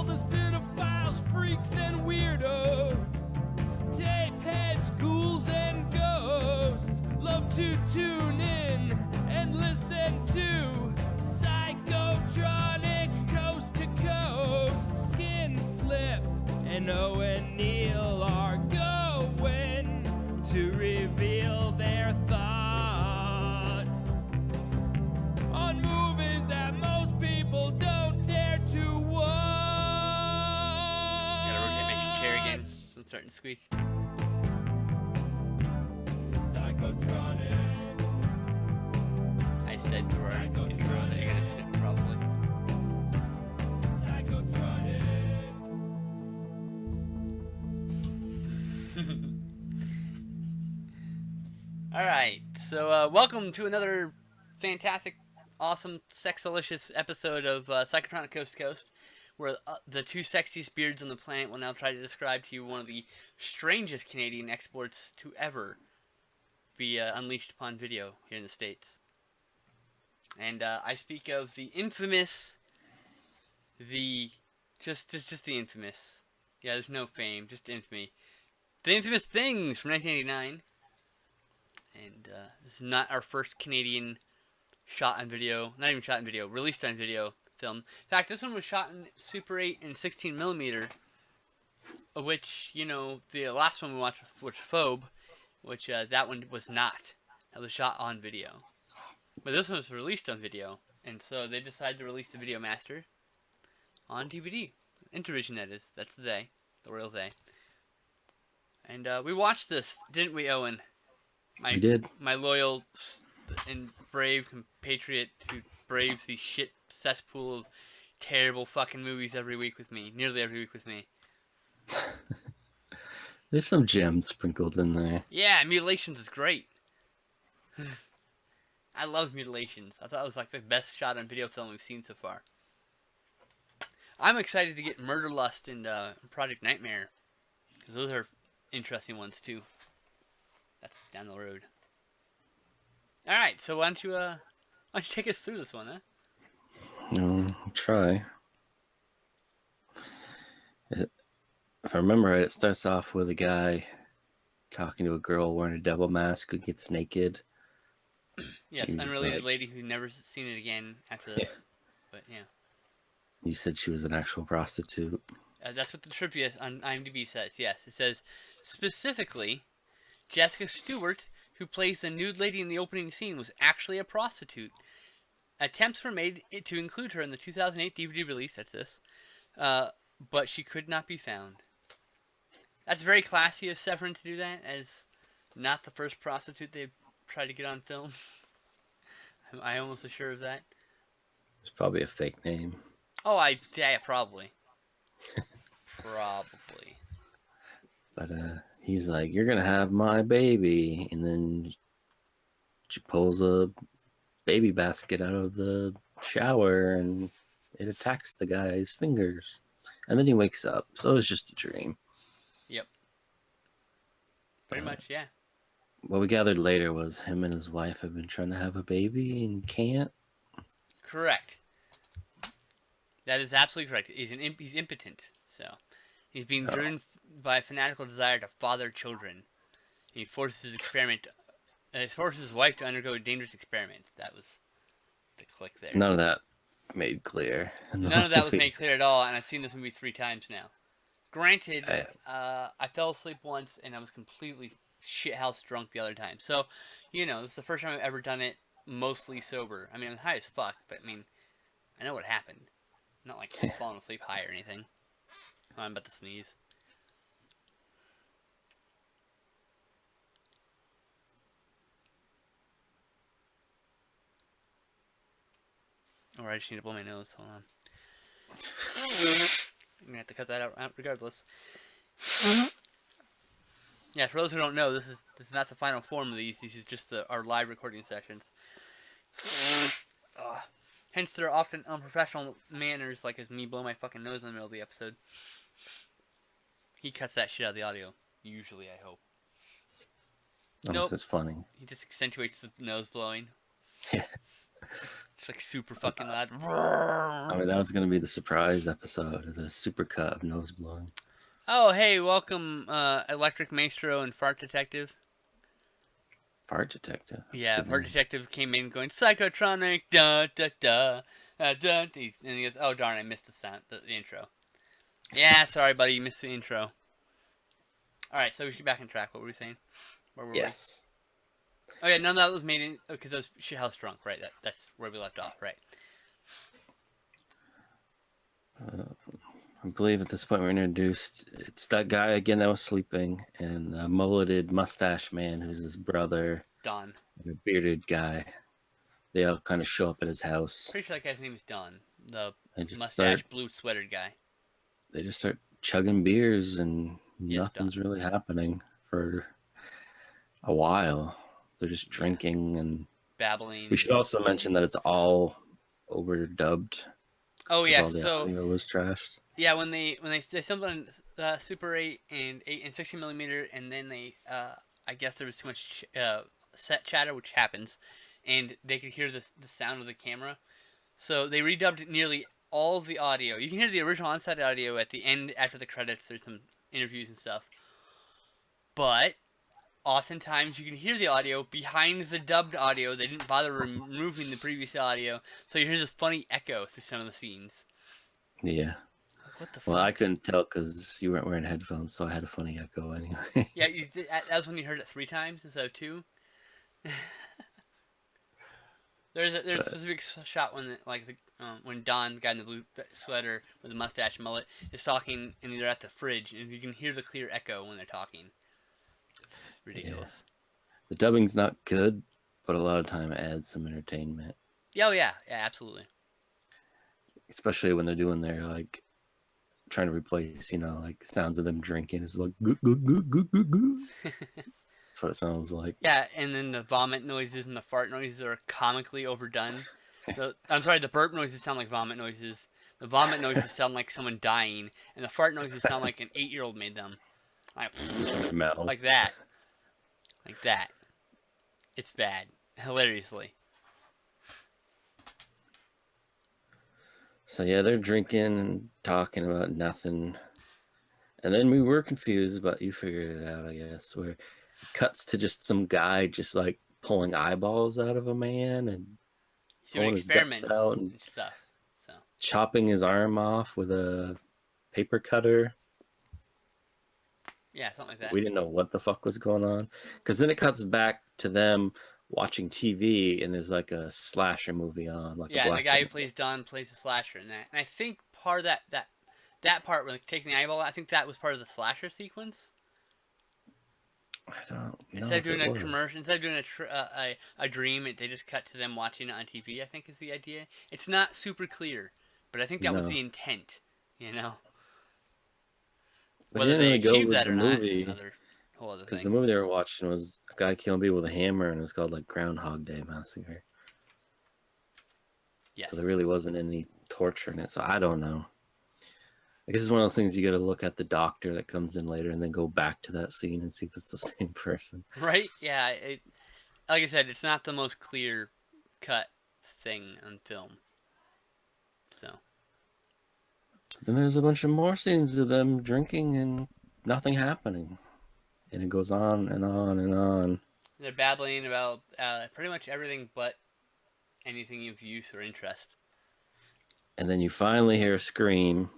the cinephiles, freaks, and weirdos. Tapeheads, ghouls, and ghosts love to tune in and listen to Psychotronic Coast to Coast. Skin Slip and Owen Neal are going to reveal their thoughts on movies that most people don't dare to watch. Gotta rotate my chair again. I'm starting to squeak. Psychotronic. I said to our intro that you're gonna sit probably. Psychotronic. Alright, so welcome to another fantastic, awesome, sex-delicious episode of Psychotronic Coast to Coast, where the two sexiest beards on the planet will now try to describe to you one of the strangest Canadian exports to ever be unleashed upon video here in the States. And I speak of the infamous, just the infamous. Yeah, there's no fame, just infamy. The Infamous Things from 1989. And this is not our first Canadian shot on video, not even shot on video, released on video film. In fact, this one was shot in Super 8 and 16mm, which, you know, the last one we watched was Phobe, which that one was not. That was shot on video. But this one was released on video, and so they decided to release the Video Master on DVD. Intervision, that is. That's the day. The royal day. And we watched this, didn't we, Owen? We did. My loyal and brave compatriot who braves the shit cesspool of terrible fucking movies every week with me. Nearly every week with me. There's some gems sprinkled in there. Yeah, Mutilations is great. I love Mutilations. I thought it was like the best shot on video film we've seen so far. I'm excited to get Murder Lust and Project Nightmare. Those are interesting ones too. That's down the road. Alright, so why don't you take us through this one, huh? No, I'll try. If I remember right, it starts off with a guy talking to a girl wearing a devil mask who gets naked. Yes, unrelated lady who never seen it again after this. Yeah. But yeah. You said she was an actual prostitute. That's what the trivia on IMDb says. Yes, it says specifically, Jessica Stewart, who plays the nude lady in the opening scene, was actually a prostitute. Attempts were made to include her in the 2008 DVD release, that's this, but she could not be found. That's very classy of Severin to do that, as not the first prostitute they've tried to get on film. I almost sure of that. It's probably a fake name. Oh, yeah, probably. Probably. But he's like, "You're gonna have my baby," and then she pulls a baby basket out of the shower and it attacks the guy's fingers, and then he wakes up. So it's just a dream. Yep. Pretty much, yeah. What we gathered later was him and his wife have been trying to have a baby and can't. Correct. That is absolutely correct. He's impotent, so he's being driven by a fanatical desire to father children. And he forces his wife to undergo a dangerous experiment. That was the click there. None of that made clear. None of that was made clear at all, and I've seen this movie 3 times now. Granted, I fell asleep once, and I was completely shithouse drunk the other time. So, you know, this is the first time I've ever done it mostly sober. I mean, I'm high as fuck, but I mean, I know what happened. Not like falling asleep high or anything. Oh, I'm about to sneeze. Or I just need to blow my nose. Hold on. I'm gonna have to cut that out regardless. Yeah, for those who don't know, this is not the final form of these. These is just our live recording sessions. Hence, there are often unprofessional manners, like as me blowing my fucking nose in the middle of the episode. He cuts that shit out of the audio. Usually, I hope. Unless it's funny. He just accentuates the nose blowing. It's like super fucking loud. I mean, that was gonna be the surprise episode of the supercut of nose blowing. Oh, hey, welcome, Electric Maestro and Fart Detective. Fart detective. That's a Yeah, good Fart name. Detective came in going, Psychotronic, da da da, da, and he goes, oh darn, I missed the sound, the intro. Yeah, sorry, buddy, you missed the intro. Alright, so we should get back on track. What were we saying? Where were we? Yes. Oh yeah, none of that was made in, because that was Shithouse Drunk, right? That's where we left off, right? I believe at this point we're introduced. It's that guy again that was sleeping, and a mulleted mustache man who's his brother, Don. and a bearded guy. They all kind of show up at his house. Pretty sure that guy's name is Don. The They just mustache, start. blue sweatered guy. They just start chugging beers, and Yes, nothing's really happening for a while. They're just drinking, and Babbling. we should also mention that it's all overdubbed. Oh 'Cause yeah, all the so audio was trashed. yeah, when they filmed on Super 8 and 60mm, and then they I guess there was too much set chatter, which happens, and they could hear the sound of the camera, so they redubbed nearly all of the audio. You can hear the original on-set audio at the end after the credits. There's some interviews and stuff, but oftentimes you can hear the audio behind the dubbed audio. They didn't bother removing the previous audio, so you hear this funny echo through some of the scenes. Yeah. Like, what the Well, fuck? I couldn't tell because you weren't wearing headphones, so I had a funny echo anyway. Yeah, that was when you heard it 3 times instead of 2. There's a specific shot when when Don, the guy in the blue sweater with the mustache mullet, is talking, and they're at the fridge, and you can hear the clear echo when they're talking. It's ridiculous. The dubbing's not good, but a lot of time it adds some entertainment, Yeah, oh yeah, absolutely. especially when they're doing their trying to replace, like sounds of them drinking. It's like goo, goo, goo, goo, goo, goo. That's what it sounds like. Yeah, and then the vomit noises and the fart noises are comically overdone. I'm sorry, the burp noises sound like vomit noises. The vomit noises sound like someone dying, and the fart noises sound like an 8-year-old made them. Mouth. Like that. Like that. It's bad. Hilariously. So yeah, they're drinking and talking about nothing. And then we were confused, but you figured it out, I guess, where it cuts to just some guy just like pulling eyeballs out of a man and He's doing pulling his guts experiments out and stuff. So chopping his arm off with a paper cutter. yeah, something like that. We didn't know what the fuck was going on. Because then it cuts back to them watching TV, and there's like a slasher movie on. Like Yeah, and the guy who plays Don plays the slasher in that. And I think part of that part, when taking the eyeball, I think that was part of the slasher sequence. I don't know. Instead of doing a commercial, instead of doing a dream, they just cut to them watching it on TV. I think is the idea. It's not super clear, but I think that was the intent. But Whether it didn't they really go achieved with that the or not, movie. another whole other Because thing. the movie they were watching was a guy killing people with a hammer, and it was called like Groundhog Day Massacre. Yes. So there really wasn't any torture in it. So I don't know. I guess it's one of those things you got to look at the doctor that comes in later and then go back to that scene and see if it's the same person. Right? Yeah. Like I said, it's not the most clear cut thing on film. So. Then there's a bunch of more scenes of them drinking and nothing happening. And it goes on and on and on. They're babbling about pretty much everything but anything of use or interest. And then you finally hear a scream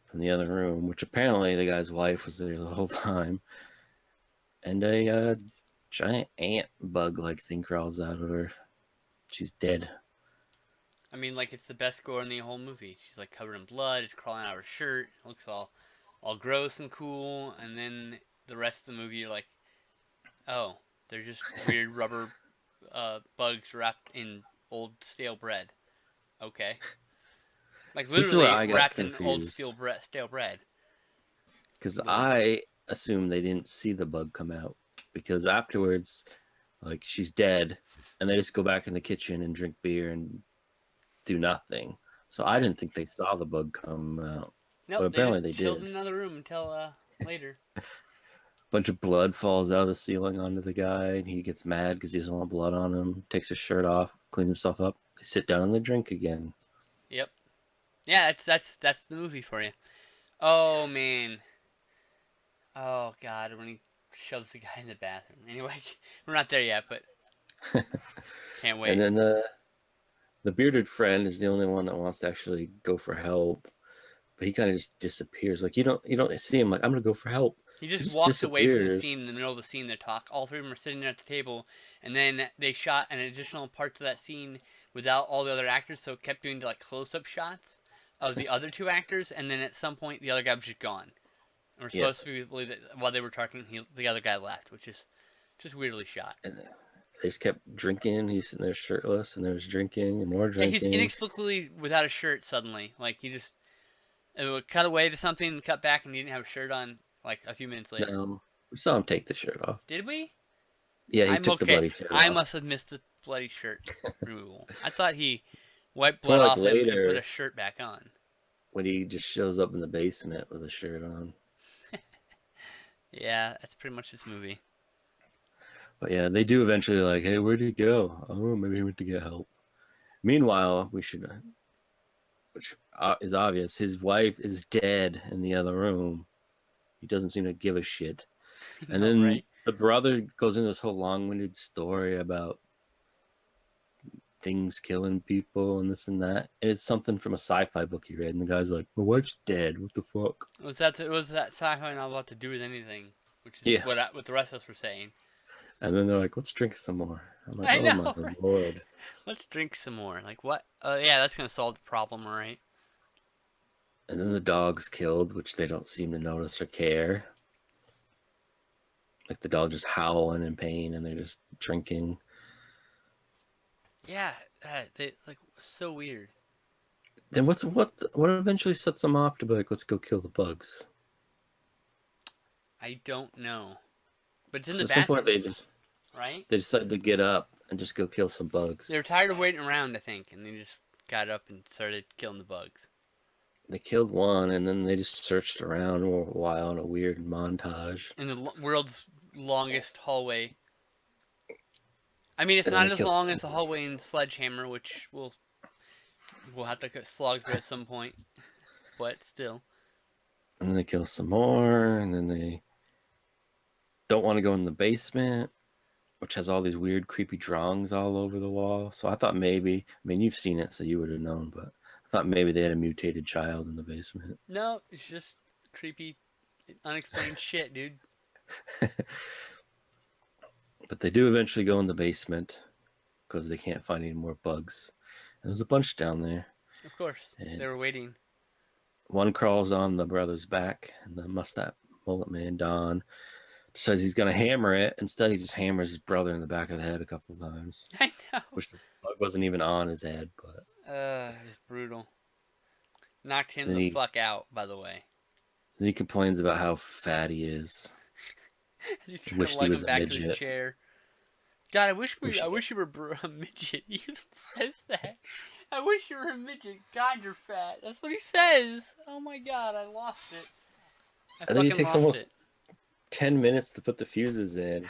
from the other room, which apparently the guy's wife was there the whole time. And a giant ant bug-like thing crawls out of her. She's dead. I mean, like, it's the best gore in the whole movie. She's, like, covered in blood. It's crawling out of her shirt. It looks all gross and cool. And then the rest of the movie, you're like, oh, they're just weird rubber bugs wrapped in old stale bread. Okay. Like, This is where I literally got wrapped in old confused. stale bread. Because I assumed they didn't see the bug come out. Because afterwards, like, she's dead. And they just go back in the kitchen and drink beer and do nothing. So I didn't think they saw the bug come out. Nope, But apparently they just they chilled did. in another room until later. A bunch of blood falls out of the ceiling onto the guy. And he gets mad because he doesn't want blood on him. Takes his shirt off, cleans himself up. They sit down and they drink again. Yep. Yeah, that's the movie for you. Oh man. Oh god, when he shoves the guy in the bathroom. Anyway, we're not there yet, but can't wait. And then the bearded friend is the only one that wants to actually go for help, but he kind of just disappears. Like you don't see him like I'm gonna go for help. He just just walks away from the disappears. scene in the middle of the scene. They talk. All three of them are sitting there at the table, and then they shot an additional parts of that scene without all the other actors, so it kept doing like close-up shots of the other two actors, and then at some point the other guy was just gone. And we're supposed to believe that while they were talking, the other guy left, which is just weirdly shot. And they just kept drinking. He's sitting there shirtless, and there's drinking and more Yeah, drinking. he's inexplicably without a shirt suddenly. Like he just it would cut away to something, and cut back, and he didn't have a shirt on. Like a few minutes later. No, we saw him take the shirt off. Did we? Yeah, he I'm took the okay. bloody shirt I off. must have missed the bloody shirt removal. I thought he wiped It's more blood like off him and later. put a shirt back on. When he just shows up in the basement with a shirt on. Yeah, that's pretty much this movie. But yeah, they do eventually like, hey, where'd he go? Oh, maybe he went to get help. Meanwhile, we should, which is obvious, his wife is dead in the other room. He doesn't seem to give a shit. And No, then right? the brother goes into this whole long-winded story about things killing people and this and that. And it's something from a sci-fi book he read. And the guy's like, my wife's dead. What the fuck? Was that sci-fi not a lot to do with anything? Which is Yeah. what the rest of us were saying. And then they're like, let's drink some more. I'm like, I oh know, my right? lord. Let's drink some more. Like what? Yeah, that's gonna solve the problem, all right? And then the dog's killed, which they don't seem to notice or care. Like the dog just howling in pain, and they're just drinking. Yeah, they like so weird. Then what eventually sets them off to be like, let's go kill the bugs? I don't know, but it's in the At some bathroom, point, right? they decided to get up and just go kill some bugs. They were tired of waiting around, I think, and they just got up and started killing the bugs. They killed one, and then they just searched around for a while in a weird montage. In the world's longest hallway. I mean, it's And not they as killed long as the hallway in Sledgehammer, which we'll have to slog through at some point, but still. And then they kill some more, and then they don't want to go in the basement, which has all these weird, creepy drawings all over the wall. So I thought maybe, I mean, you've seen it, so you would have known, but I thought maybe they had a mutated child in the basement. No, it's just creepy, unexplained shit, dude. But they do eventually go in the basement because they can't find any more bugs. And there's a bunch down there. Of course, And they were waiting. one crawls on the brother's back, and the mustache mullet man, Don, decides he's going to hammer it. Instead, he just hammers his brother in the back of the head a couple of times. I know. Which the bug wasn't even on his head, but It's brutal. Knocked him Then the he- fuck out, by the way. then he complains about how fat he is. He's trying Wished to he lug was him a back to the midget. chair. God, I wish Wish- you were a midget. He even says that. I wish you were a midget. God, you're fat. That's what he says. Oh my god, I lost it. I think it fucking takes lost almost it. 10 minutes to put the fuses in.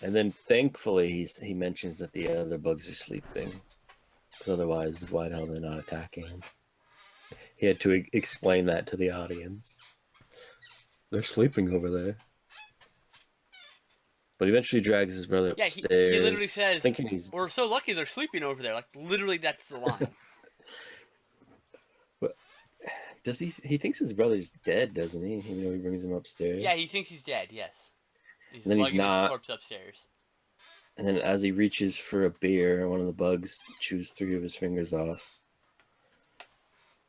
And then thankfully he mentions that the other bugs are sleeping. Because otherwise, why the hell they're not attacking him? He had to explain that to the audience. They're sleeping over there. But he eventually drags his brother Yeah, upstairs. he literally says, thinking he's we're so lucky they're sleeping over there. Like, literally, that's the line. Does he thinks his brother's dead, doesn't he? Even though he brings him upstairs. Yeah, he thinks he's dead, yes. He's And then he's lugging his not. corpse upstairs. And then as he reaches for a beer, one of the bugs chews 3 of his fingers off.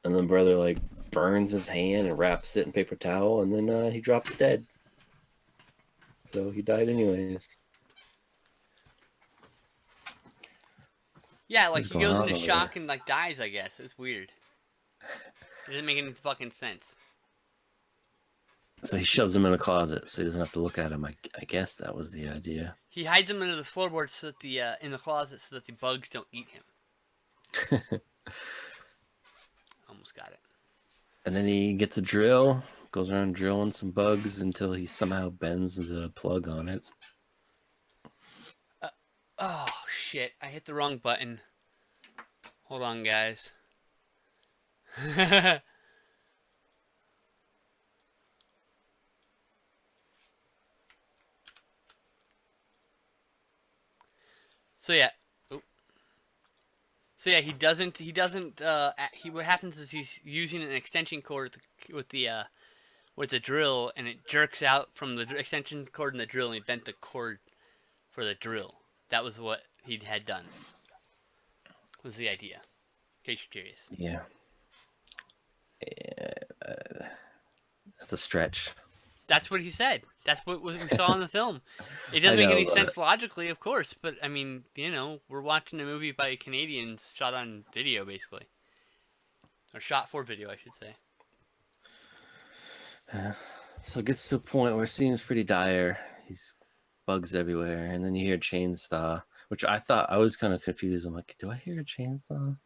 And then brother like burns his hand and wraps it in paper towel, and then he drops dead. So he died anyways. Yeah, like, What's he goes going into on over shock and, like, dies, I guess. It's weird. It doesn't make any fucking sense. So he shoves him in a closet so he doesn't have to look at him. I guess that was the idea. He hides them under the floorboards so that in the closet so that the bugs don't eat him. Almost got it. And then he gets a drill, goes around drilling some bugs until he somehow bends the plug on it. Oh, shit. I hit the wrong button. Hold on, guys. So yeah. Oop. So yeah, he doesn't. What happens is he's using an extension cord with the drill, and it jerks out from the extension cord and the drill, and he bent the cord for the drill. That was what he had done. Was the idea? In case you're curious. Yeah. Yeah, that's a stretch. That's what he said. That's what we saw in the film. It doesn't make any sense logically, of course, but I mean, we're watching a movie by Canadians shot on video, basically. Or shot for video, I should say. So it gets to a point where it seems pretty dire. He's bugs everywhere, and then you hear a chainsaw, which I was kind of confused. I'm like, do I hear a chainsaw?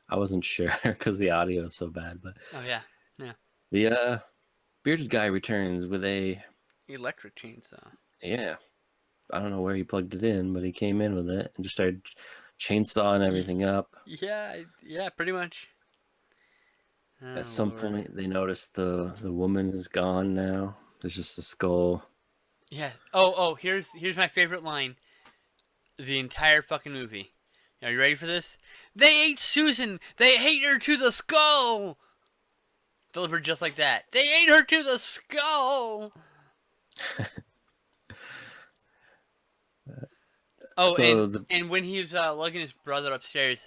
I wasn't sure because the audio is so bad, but oh yeah. The bearded guy returns with a electric chainsaw. Yeah, I don't know where he plugged it in, but he came in with it and just started chainsawing everything up. Yeah, pretty much. At some point, they notice the woman is gone now. There's just a skull. Yeah. Oh, here's my favorite line. The entire fucking movie. Are you ready for this? They ate Susan. They ate her to the skull. Delivered just like that. They ate her to the skull. And when he was lugging his brother upstairs,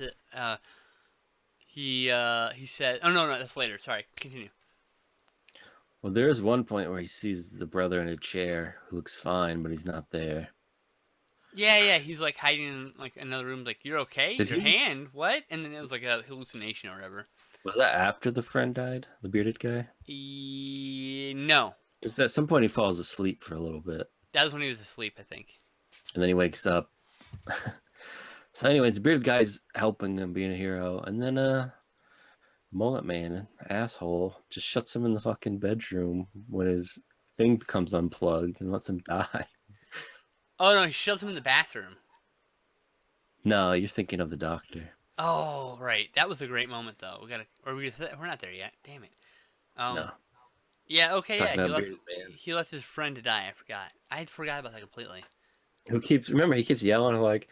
he said, "Oh no, that's later. Sorry, continue." Well, there is one point where he sees the brother in a chair who looks fine, but he's not there. Yeah, he's like hiding in like another room. Like, you're okay? Your hand? What? And then it was like a hallucination or whatever. Was that after the friend died, the bearded guy? No. Because at some point he falls asleep for a little bit. That was when he was asleep, I think. And then he wakes up. So anyways, the bearded guy's helping him, being a hero. And then Mullet Man, asshole, just shuts him in the fucking bedroom when his thing becomes unplugged and lets him die. Oh, no, he shoves him in the bathroom. No, you're thinking of the doctor. Oh, right. That was a great moment, though. We're not there yet. Damn it. No. Yeah, okay, yeah. He left his friend to die. I forgot. I forgot about that completely. He keeps yelling like,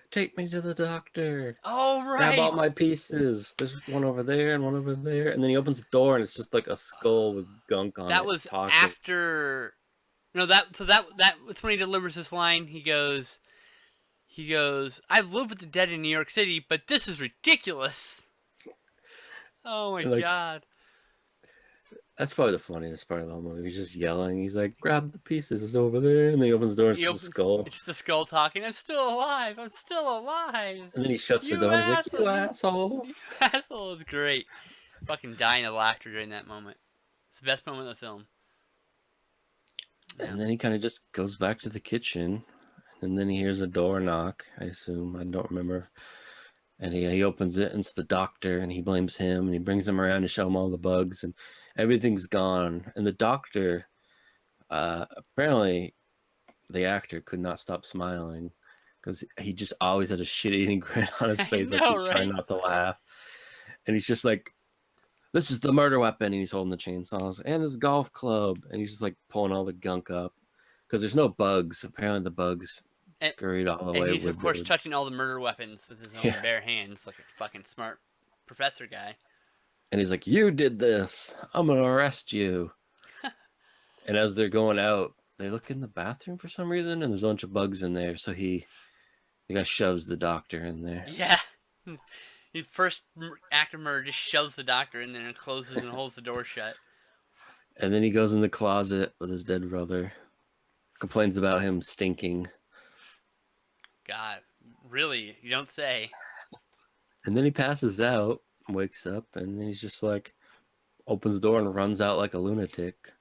"Take me to the doctor. Oh, right. Grab all my pieces. There's one over there and one over there." And then he opens the door and it's just like a skull with gunk on it. That was after. No, that's when he delivers this line. He goes, "I've lived with the dead in New York City, but this is ridiculous." Oh my god. That's probably the funniest part of the whole movie. He's just yelling. He's like, "Grab the pieces. It's over there." And then he opens the door and it's the skull. It's the skull talking. "I'm still alive. I'm still alive." And then he shuts the door and he's like, "You asshole." You asshole is great. Fucking dying of laughter during that moment. It's the best moment of the film. And then he kind of just goes back to the kitchen. And then he hears a door knock, I assume. I don't remember. And he opens it, and it's the doctor, and he blames him, and he brings him around to show him all the bugs, and everything's gone. And the doctor, apparently, the actor could not stop smiling, because he just always had a shit-eating grin on his face, like he's trying not to laugh. And he's just like, "This is the murder weapon," and he's holding the chainsaws, "and this golf club," and he's just like pulling all the gunk up, because there's no bugs. Apparently the bugs scurried all the way. And he's of course touching all the murder weapons with his own bare hands, like a fucking smart professor guy. And he's like, "You did this. I'm gonna arrest you." And as they're going out, they look in the bathroom for some reason, and there's a bunch of bugs in there. So the guy shoves the doctor in there. Yeah. He first act of murder just shoves the doctor in there and closes and holds the door shut. And then he goes in the closet with his dead brother. Complains about him stinking. God, really? You don't say. And then he passes out, wakes up, and then he's just like, opens the door and runs out like a lunatic.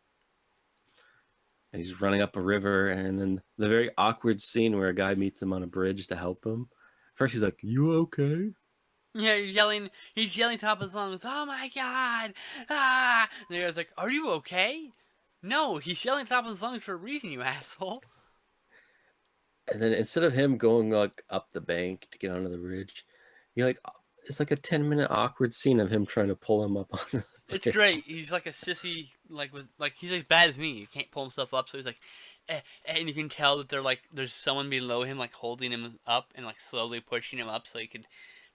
And he's running up a river, and then the very awkward scene where a guy meets him on a bridge to help him. First he's like, "You okay?" Yeah, he's yelling top of his lungs, "Oh my god! Ah!" And the guy's like, "Are you okay?" No, he's yelling top of his lungs for a reason, you asshole. And then instead of him going like up the bank to get onto the bridge, he like it's like a 10-minute awkward scene of him trying to pull him up on the It's bridge. great. He's like a sissy, he's as bad as me. He can't pull himself up, so he's like, and you can tell that there's someone below him like holding him up and like slowly pushing him up so he could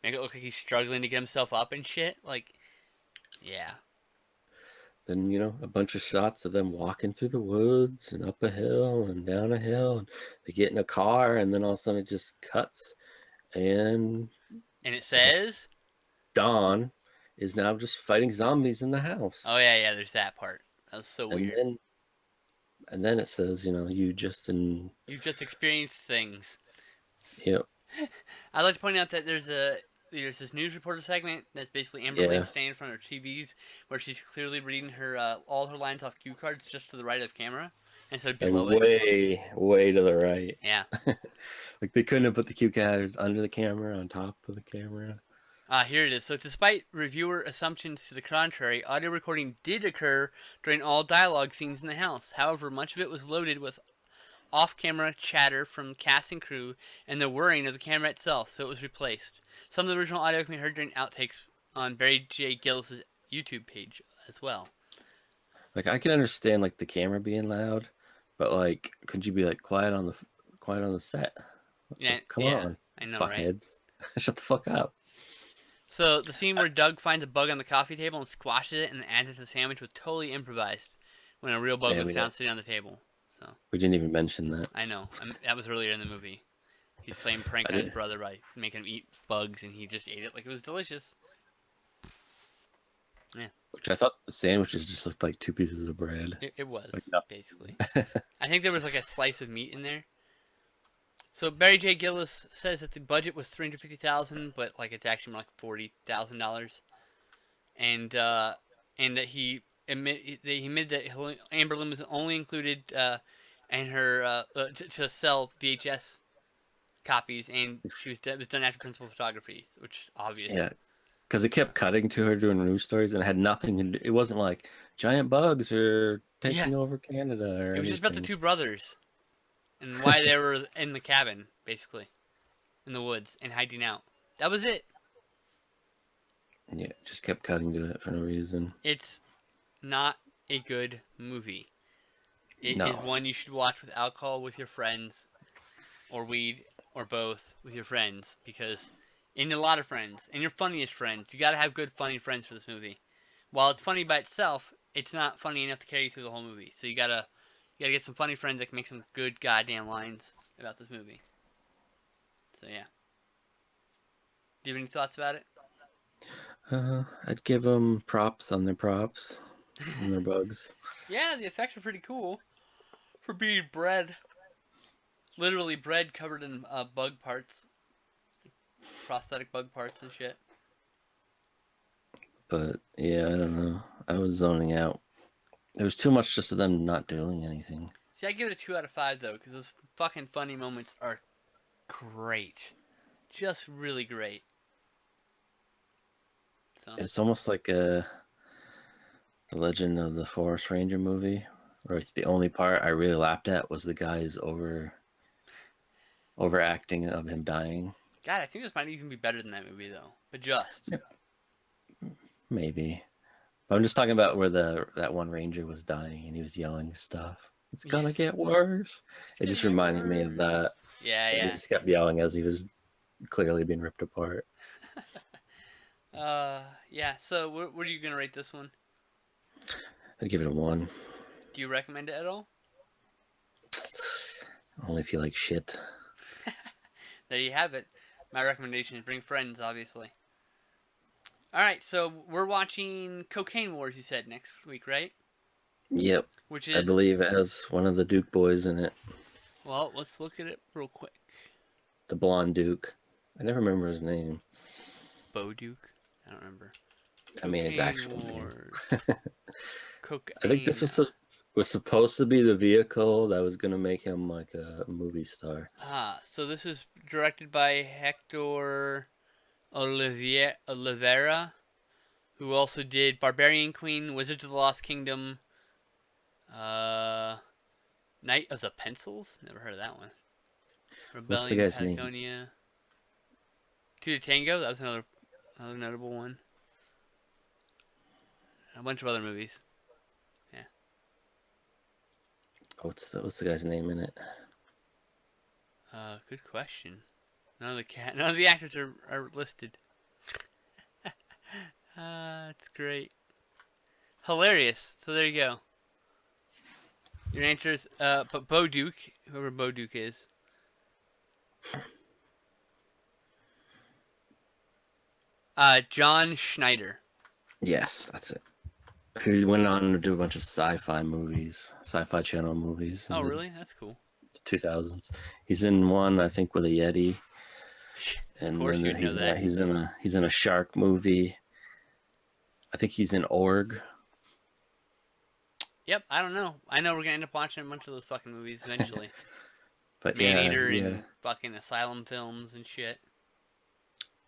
make it look like he's struggling to get himself up and shit. Like, yeah. Then, a bunch of shots of them walking through the woods and up a hill and down a hill. And they get in a car, and then all of a sudden it just cuts. And And it says, Dawn is now just fighting zombies in the house. oh yeah, there's that part. That was so weird. And then it says, you've just experienced things. Yep. I'd like to point out that there's this news reporter segment that's basically Amber Lynn standing in front of her TVs where she's clearly reading her all her lines off cue cards just to the right of the camera instead of below it. Way to the right. Yeah. Like they couldn't have put the cue cards under the camera, on top of the camera. Here it is. So despite reviewer assumptions to the contrary, audio recording did occur during all dialogue scenes in the house. However, much of it was loaded with off-camera chatter from cast and crew and the whirring of the camera itself, so it was replaced. Some of the original audio can be heard during outtakes on Barry J. Gillis' YouTube page as well. Like I can understand like the camera being loud, but like could you be like quiet on the set? Yeah, like, come on, I know, fuckheads. Right? Shut the fuck up. So the scene where Doug finds a bug on the coffee table and squashes it and adds it to the sandwich was totally improvised when a real bug was found sitting on the table. So we didn't even mention that. I know. That was earlier in the movie. He's playing prank on his brother by making him eat bugs, and he just ate it like it was delicious. Yeah. Which I thought the sandwiches just looked like two pieces of bread. It was, like, no. basically. I think there was like a slice of meat in there. So Barry J. Gillis says that the budget was $350,000, but like it's actually more like $40,000, and that he admitted that Amber Lynn was only included in her to sell VHS copies, and it was done after principal photography, which is obvious. Yeah, because it kept cutting to her doing news stories, and it had nothing to do. It wasn't like giant bugs are taking over Canada, or it was just about the two brothers. And why they were in the cabin, basically. In the woods, and hiding out. That was it. Yeah, it just kept cutting to it for no reason. It's not a good movie. It is one you should watch with alcohol with your friends, or weed, or both with your friends. Because, and a lot of friends, and your funniest friends. You gotta have good, funny friends for this movie. While it's funny by itself, it's not funny enough to carry you through the whole movie. So you gotta get some funny friends that can make some good goddamn lines about this movie. So yeah. Do you have any thoughts about it? I'd give them props on their props and their bugs. Yeah, the effects are pretty cool for being bread. Literally bread covered in bug parts, prosthetic bug parts and shit. But yeah, I don't know. I was zoning out. There was too much just of them not doing anything. See, I give it a 2 out of 5 though, because those fucking funny moments are great, just really great. So. It's almost like the Legend of the Forest Ranger movie, where the only part I really laughed at was the guy's overacting of him dying. God, I think this might even be better than that movie though, but just. Yep. Maybe. I'm just talking about where that one ranger was dying and he was yelling stuff. It's gonna get worse. It just reminded me of that. Yeah. He just kept yelling as he was clearly being ripped apart. Yeah. So, what are you gonna rate this one? I'd give it a 1. Do you recommend it at all? Only if you like shit. There you have it. My recommendation is bring friends, obviously. Alright, so we're watching Cocaine Wars, you said, next week, right? Yep. Which is... I believe it has one of the Duke boys in it. Well, let's look at it real quick. The blonde Duke. I never remember his name. Bo Duke? I don't remember. I mean his actual name. Cocaine. I think this was supposed to be the vehicle that was going to make him like a movie star. So this is directed by Hector Oliveira, who also did Barbarian Queen, Wizards of the Lost Kingdom, Night of the Pencils? Never heard of that one. What's the Rebellion guy's name? Patagonia. Two to Tango? That was another Another notable one. A bunch of other movies. Yeah. What's the guy's name in it? Good question. None of the actors are listed. It's great. Hilarious. So there you go. Your answer is but Bo Duke, whoever Bo Duke is. John Schneider. Yes, that's it. He went on to do a bunch of sci-fi movies, sci-fi channel movies. Oh, really? That's cool. 2000s. He's in one, I think, with a Yeti. And of course, then you'd know that. He's in a shark movie. I think he's in Org. Yep, I don't know. I know we're gonna end up watching a bunch of those fucking movies eventually. But Maneater yeah, and fucking asylum films and shit.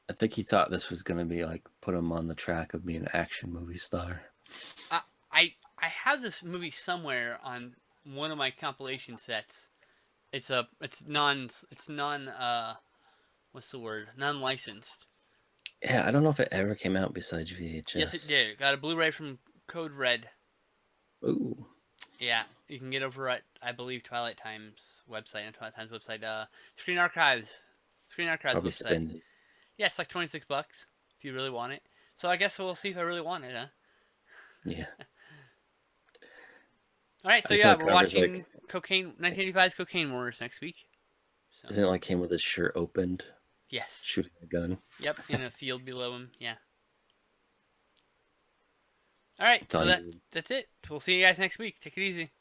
I think he thought this was gonna be like put him on the track of being an action movie star. I have this movie somewhere on one of my compilation sets. It's non what's the word? Non-licensed. Yeah, I don't know if it ever came out besides VHS. Yes, it did. It got a Blu-ray from Code Red. Ooh. Yeah, you can get over at, I believe, Twilight Time's website and Twilight Time's website. Screen Archives Probably website. spend it. Yeah, it's like $26 if you really want it. So I guess we'll see if I really want it, huh? Yeah. All right, so yeah, we're watching 1985's Cocaine Wars next week. So. Isn't it like him with his shirt opened? Yes. Shooting a gun. Yep, in a field below him. Yeah. All right, so that's it. We'll see you guys next week. Take it easy.